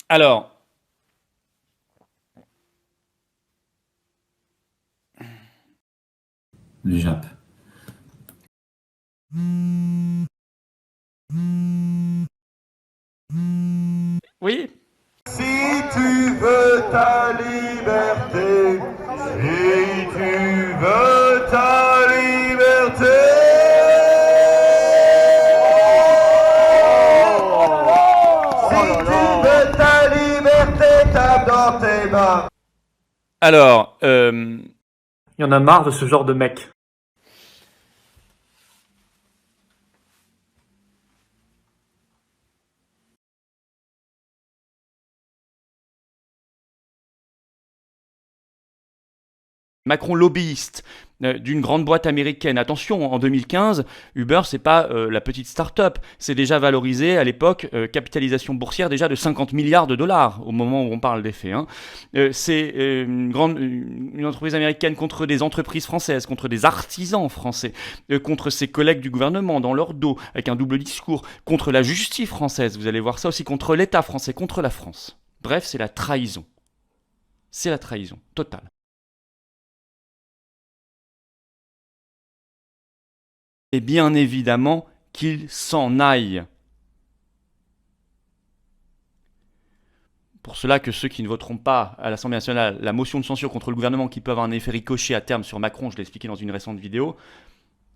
Alors, Le Jap. oui. Si tu veux ta liberté, si tu veux ta liberté, si tu veux ta liberté, tape dans tes mains. Alors, Il y en a marre de ce genre de mec. Macron lobbyiste d'une grande boîte américaine. Attention, en 2015, Uber, c'est pas la petite start-up. C'est déjà valorisé à l'époque, capitalisation boursière déjà de 50 milliards de dollars au moment où on parle des faits. Hein. C'est une entreprise américaine contre des entreprises françaises, contre des artisans français, contre ses collègues du gouvernement dans leur dos, avec un double discours, contre la justice française. Vous allez voir ça aussi, contre l'État français, contre la France. Bref, c'est la trahison. C'est la trahison totale. Et bien évidemment qu'il s'en aille. Pour cela que ceux qui ne voteront pas à l'Assemblée nationale la motion de censure contre le gouvernement qui peut avoir un effet ricochet à terme sur Macron, je l'ai expliqué dans une récente vidéo,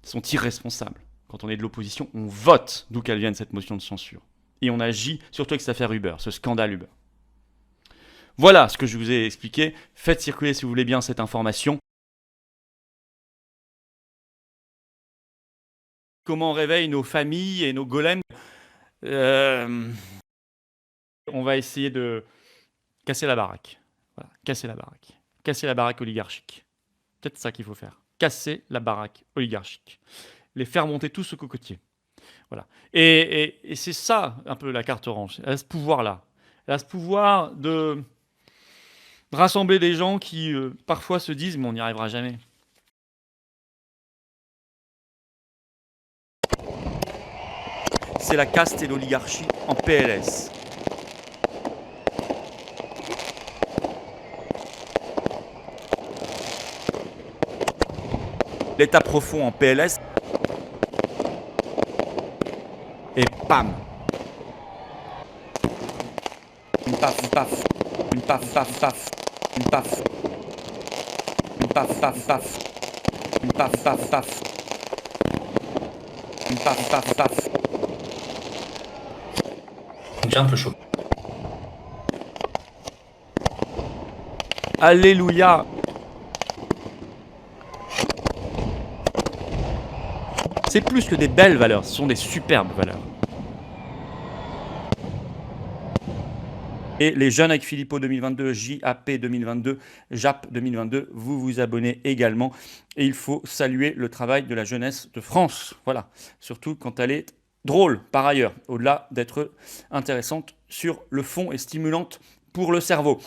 sont irresponsables. Quand on est de l'opposition, on vote d'où qu'elle vienne cette motion de censure. Et on agit surtout avec cette affaire Uber, ce scandale Uber. Voilà ce que je vous ai expliqué. Faites circuler si vous voulez bien cette information. Comment on réveille nos familles et nos golems. On va essayer de casser la baraque. Voilà, casser la baraque. Casser la baraque oligarchique. Peut-être ça qu'il faut faire. Casser la baraque oligarchique. Les faire monter tous au cocotier. Voilà. Et c'est ça, un peu, la carte orange. Elle a ce pouvoir-là. Elle a ce pouvoir de rassembler des gens qui, parfois, se disent « mais on n'y arrivera jamais ». C'est la caste et l'oligarchie en PLS. L'état profond en PLS. Et pam. Une paf, une paf. Une paf, paf, paf. Une paf. Une paf, paf, paf. Une paf, paf, paf. Une paf, paf, paf. J'ai un peu chaud. Alléluia. C'est plus que des belles valeurs, ce sont des superbes valeurs. Et les jeunes avec Philippot 2022, JAP 2022, JAP 2022, vous vous abonnez également. Et il faut saluer le travail de la jeunesse de France. Voilà, surtout quand elle est drôle par ailleurs, au-delà d'être intéressante sur le fond et stimulante pour le cerveau.